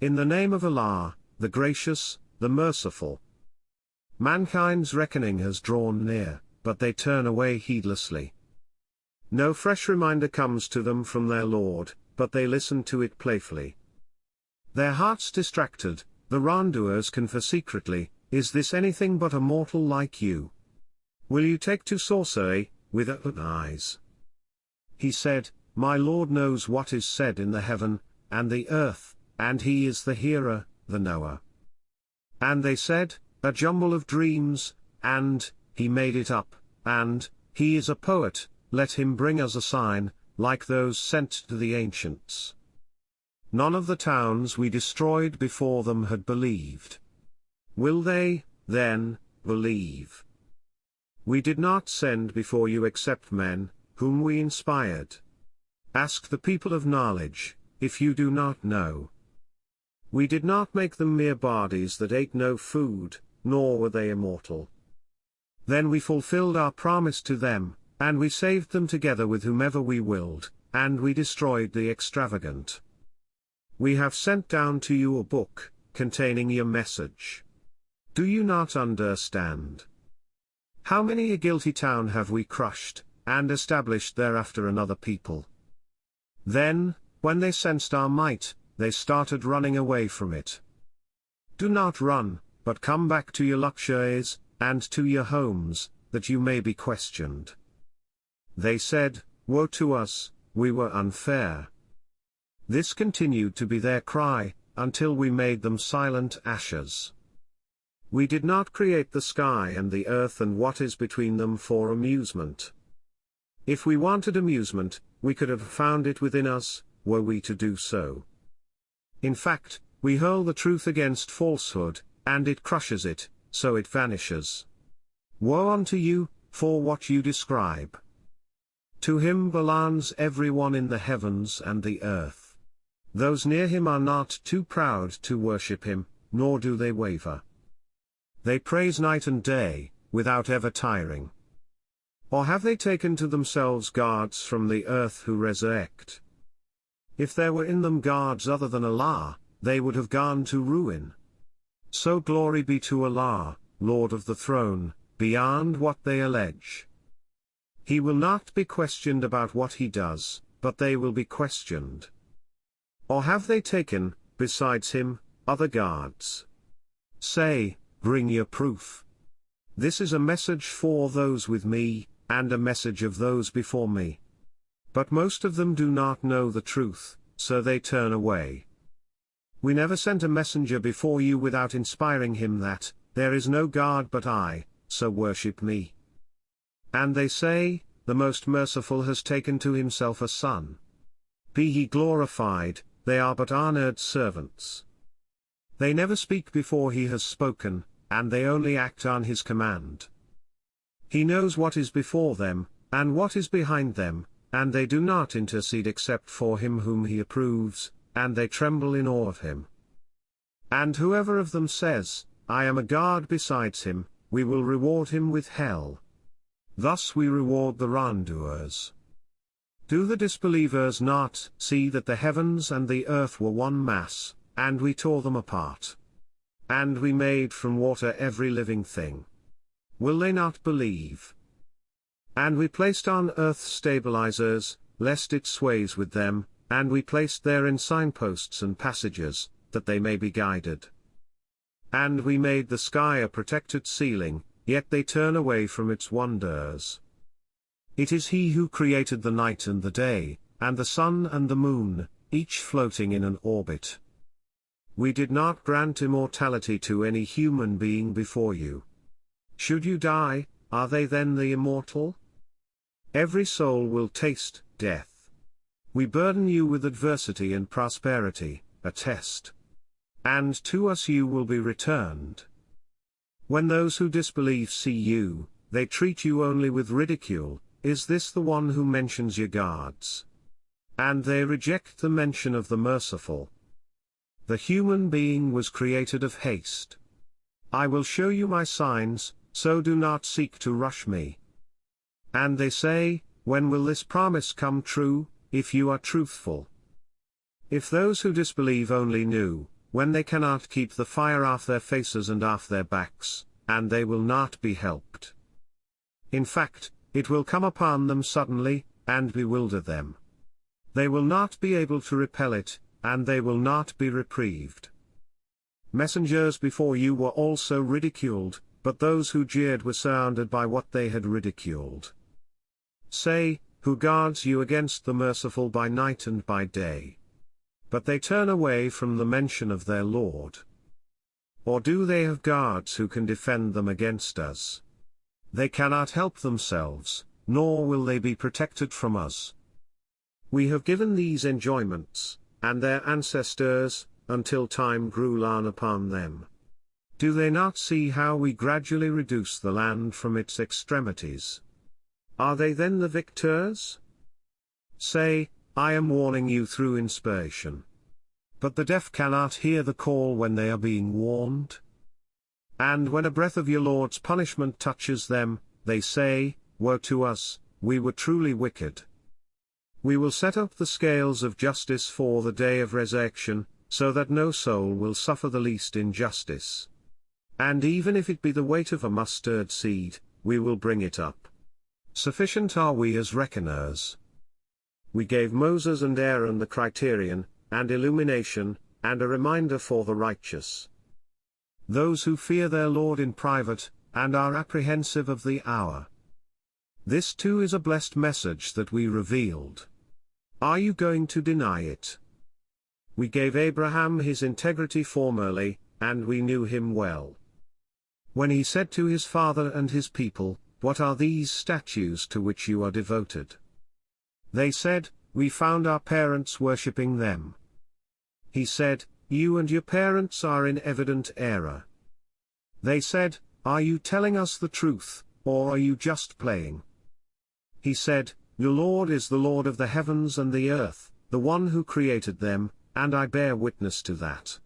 In the name of Allah, the Gracious, the Merciful. Mankind's reckoning has drawn near, but they turn away heedlessly. No fresh reminder comes to them from their Lord, but they listen to it playfully. Their hearts distracted, the wrongdoers confer secretly, is this anything but a mortal like you? Will you take to sorcery, with open eyes? He said, My Lord knows what is said in the heaven, and the earth, and he is the hearer, the knower. And they said, a jumble of dreams, and, he made it up, and, he is a poet, let him bring us a sign, like those sent to the ancients. None of the towns we destroyed before them had believed. Will they, then, believe? We did not send before you except men, whom we inspired. Ask the people of knowledge, if you do not know. We did not make them mere bodies that ate no food, nor were they immortal. Then we fulfilled our promise to them, and we saved them together with whomever we willed, and we destroyed the extravagant. We have sent down to you a book, containing your message. Do you not understand? How many a guilty town have we crushed, and established thereafter another people? Then, when they sensed our might, they started running away from it. Do not run, but come back to your luxuries, and to your homes, that you may be questioned. They said, Woe to us, we were unfair. This continued to be their cry, until we made them silent ashes. We did not create the sky and the earth and what is between them for amusement. If we wanted amusement, we could have found it within us, were we to do so. In fact, we hurl the truth against falsehood, and it crushes it, so it vanishes. Woe unto you, for what you describe. To him belongs everyone in the heavens and the earth. Those near him are not too proud to worship him, nor do they waver. They praise night and day, without ever tiring. Or have they taken to themselves guards from the earth who resurrect? If there were in them guards other than Allah, they would have gone to ruin. So glory be to Allah, Lord of the throne, beyond what they allege. He will not be questioned about what he does, but they will be questioned. Or have they taken, besides him, other guards? Say, bring your proof. This is a message for those with me, and a message of those before me. But most of them do not know the truth, so they turn away. We never sent a messenger before you without inspiring him that, there is no God but I, so worship me. And they say, the Most Merciful has taken to himself a son. Be he glorified, they are but honored servants. They never speak before he has spoken, and they only act on his command. He knows what is before them, and what is behind them, and they do not intercede except for him whom he approves, and they tremble in awe of him. And whoever of them says, I am a god besides him, we will reward him with hell. Thus we reward the wrongdoers. Do the disbelievers not see that the heavens and the earth were one mass, and we tore them apart? And we made from water every living thing. Will they not believe? And we placed on earth stabilizers, lest it sways with them, and we placed therein signposts and passages, that they may be guided. And we made the sky a protected ceiling, yet they turn away from its wonders. It is he who created the night and the day, and the sun and the moon, each floating in an orbit. We did not grant immortality to any human being before you. Should you die, are they then the immortal? Every soul will taste death. We burden you with adversity and prosperity, a test. And to us you will be returned. When those who disbelieve see you, they treat you only with ridicule. Is this the one who mentions your gods? And they reject the mention of the merciful. The human being was created of haste. I will show you my signs, so do not seek to rush me. And they say, when will this promise come true, if you are truthful? If those who disbelieve only knew, when they cannot keep the fire off their faces and off their backs, and they will not be helped. In fact, it will come upon them suddenly, and bewilder them. They will not be able to repel it, and they will not be reprieved. Messengers before you were also ridiculed, but those who jeered were surrounded by what they had ridiculed. Say, who guards you against the merciful by night and by day? But they turn away from the mention of their Lord. Or do they have guards who can defend them against us? They cannot help themselves, nor will they be protected from us. We have given these enjoyments, and their ancestors, until time grew long upon them. Do they not see how we gradually reduce the land from its extremities? Are they then the victors? Say, I am warning you through inspiration. But the deaf cannot hear the call when they are being warned. And when a breath of your Lord's punishment touches them, they say, woe to us, we were truly wicked. We will set up the scales of justice for the day of resurrection, so that no soul will suffer the least injustice. And even if it be the weight of a mustard seed, we will bring it up. Sufficient are we as reckoners. We gave Moses and Aaron the criterion, and illumination, and a reminder for the righteous. Those who fear their Lord in private, and are apprehensive of the hour. This too is a blessed message that we revealed. Are you going to deny it? We gave Abraham his integrity formerly, and we knew him well. When he said to his father and his people, what are these statues to which you are devoted? They said, we found our parents worshipping them. He said, you and your parents are in evident error. They said, are you telling us the truth, or are you just playing? He said, your Lord is the Lord of the heavens and the earth, the one who created them, and I bear witness to that.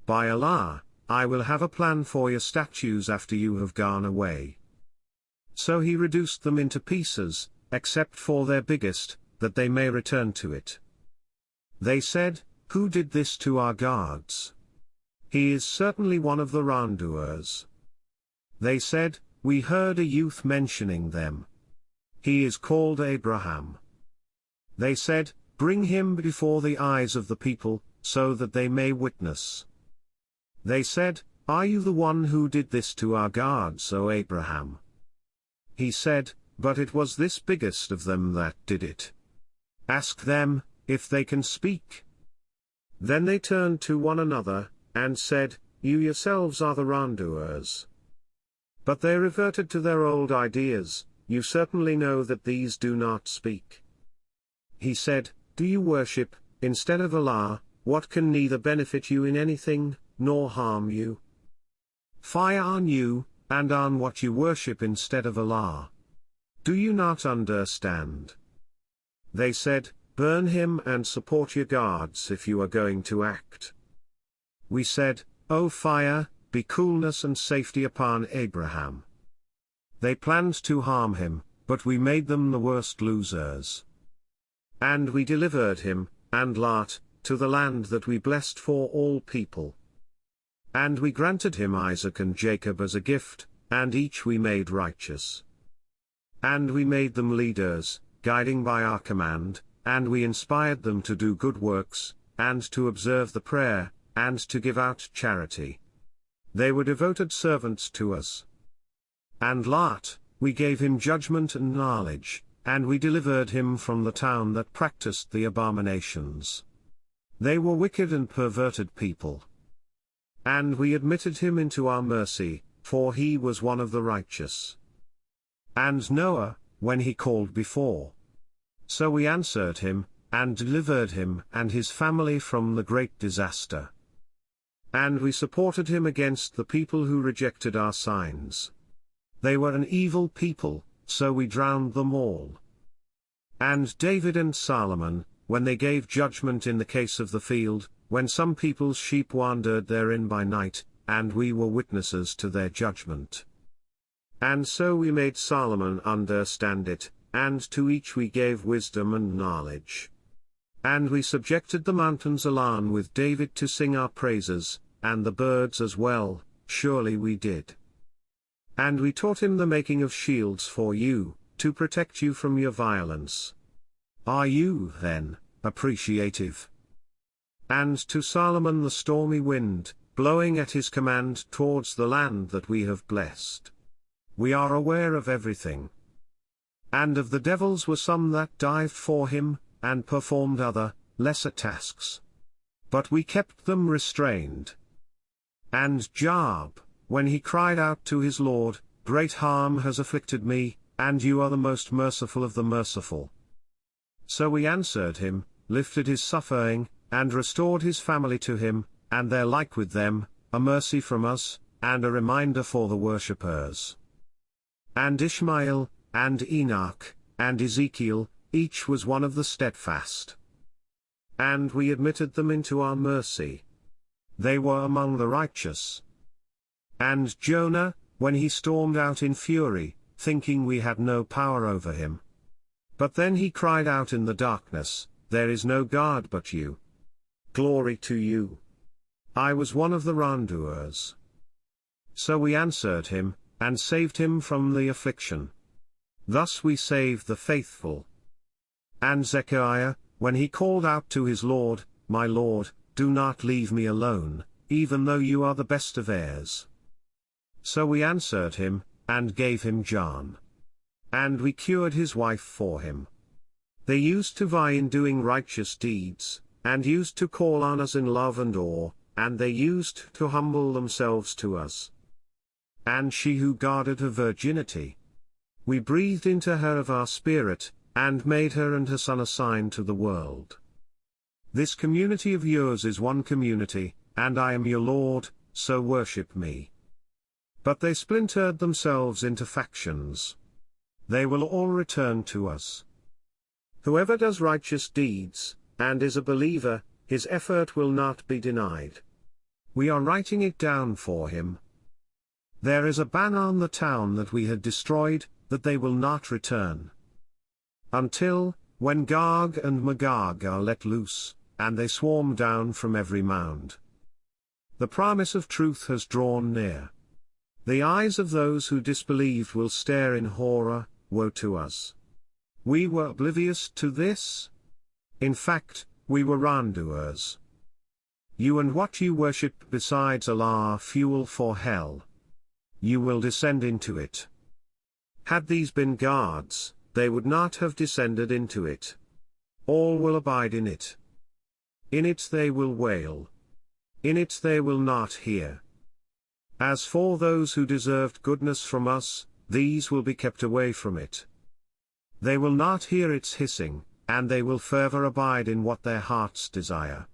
By Allah, I will have a plan for your statues after you have gone away. So he reduced them into pieces, except for their biggest, that they may return to it. They said, who did this to our gods? He is certainly one of the wrongdoers. They said, we heard a youth mentioning them. He is called Abraham. They said, bring him before the eyes of the people, so that they may witness. They said, are you the one who did this to our gods, O Abraham? He said, but it was this biggest of them that did it. Ask them, if they can speak. Then they turned to one another, and said, you yourselves are the wrongdoers. But they reverted to their old ideas, you certainly know that these do not speak. He said, do you worship, instead of Allah, what can neither benefit you in anything, nor harm you? Fire on you, and on what you worship instead of Allah. Do you not understand? They said, burn him and support your gods if you are going to act. We said, O fire, be coolness and safety upon Abraham. They planned to harm him, but we made them the worst losers. And we delivered him, and Lot, to the land that we blessed for all people. And we granted him Isaac and Jacob as a gift, and each we made righteous. And we made them leaders, guiding by our command, and we inspired them to do good works, and to observe the prayer, and to give out charity. They were devoted servants to us. And Lot, we gave him judgment and knowledge, and we delivered him from the town that practiced the abominations. They were wicked and perverted people. And we admitted him into our mercy, for he was one of the righteous. And Noah, when he called before. So we answered him, and delivered him and his family from the great disaster. And we supported him against the people who rejected our signs. They were an evil people, so we drowned them all. And David and Solomon, when they gave judgment in the case of the field, when some people's sheep wandered therein by night, and we were witnesses to their judgment. And so we made Solomon understand it, and to each we gave wisdom and knowledge. And we subjected the mountains along with David to sing our praises, and the birds as well, surely we did. And we taught him the making of shields for you, to protect you from your violence. Are you, then, appreciative? And to Solomon the stormy wind, blowing at his command towards the land that we have blessed. We are aware of everything. And of the devils were some that dived for him, and performed other, lesser tasks. But we kept them restrained. And Job, when he cried out to his Lord, great harm has afflicted me, and you are the most merciful of the merciful. So we answered him, lifted his suffering, and restored his family to him, and their like with them, a mercy from us, and a reminder for the worshippers. And Ishmael, and Enoch, and Ezekiel, each was one of the steadfast. And we admitted them into our mercy. They were among the righteous. And Jonah, when he stormed out in fury, thinking we had no power over him. But then he cried out in the darkness, there is no God but you. Glory to you. I was one of the wrongdoers. So we answered him, and saved him from the affliction. Thus we saved the faithful. And Zechariah, when he called out to his Lord, my Lord, do not leave me alone, even though you are the best of heirs. So we answered him, and gave him John. And we cured his wife for him. They used to vie in doing righteous deeds, and used to call on us in love and awe, and they used to humble themselves to us. And she who guarded her virginity, we breathed into her of our spirit, and made her and her son a sign to the world. This community of yours is one community, and I am your Lord, so worship me. But they splintered themselves into factions. They will all return to us. Whoever does righteous deeds, and is a believer, his effort will not be denied. We are writing it down for him. There is a ban on the town that we had destroyed, that they will not return. Until, when Gog and Magog are let loose, and they swarm down from every mound. The promise of truth has drawn near. The eyes of those who disbelieved will stare in horror, woe to us. We were oblivious to this. In fact, we were wrongdoers. You and what you worship besides Allah are fuel for hell. You will descend into it. Had these been guards, they would not have descended into it. All will abide in it. In it they will wail. In it they will not hear. As for those who deserved goodness from us, these will be kept away from it. They will not hear its hissing, and they will further abide in what their hearts desire.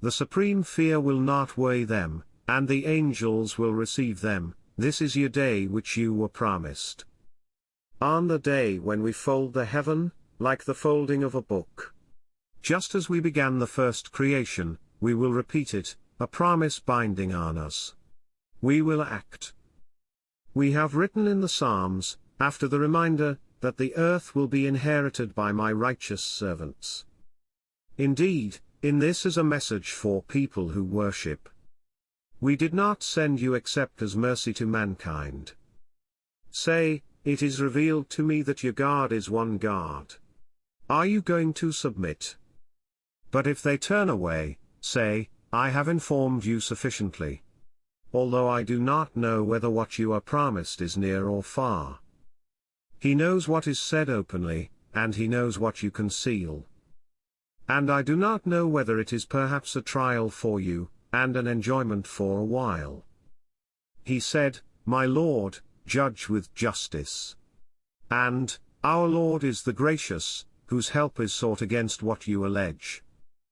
The supreme fear will not weigh them, and the angels will receive them. This is your day which you were promised. On the day when we fold the heaven, like the folding of a book. Just as we began the first creation, we will repeat it, a promise binding on us. We will act. We have written in the Psalms, after the reminder, that the earth will be inherited by my righteous servants. Indeed, in this is a message for people who worship. We did not send you except as mercy to mankind. Say, it is revealed to me that your God is one God. Are you going to submit? But if they turn away, say, I have informed you sufficiently. Although I do not know whether what you are promised is near or far. He knows what is said openly, and he knows what you conceal. And I do not know whether it is perhaps a trial for you, and an enjoyment for a while. He said, my Lord, judge with justice. And, our Lord is the gracious, whose help is sought against what you allege.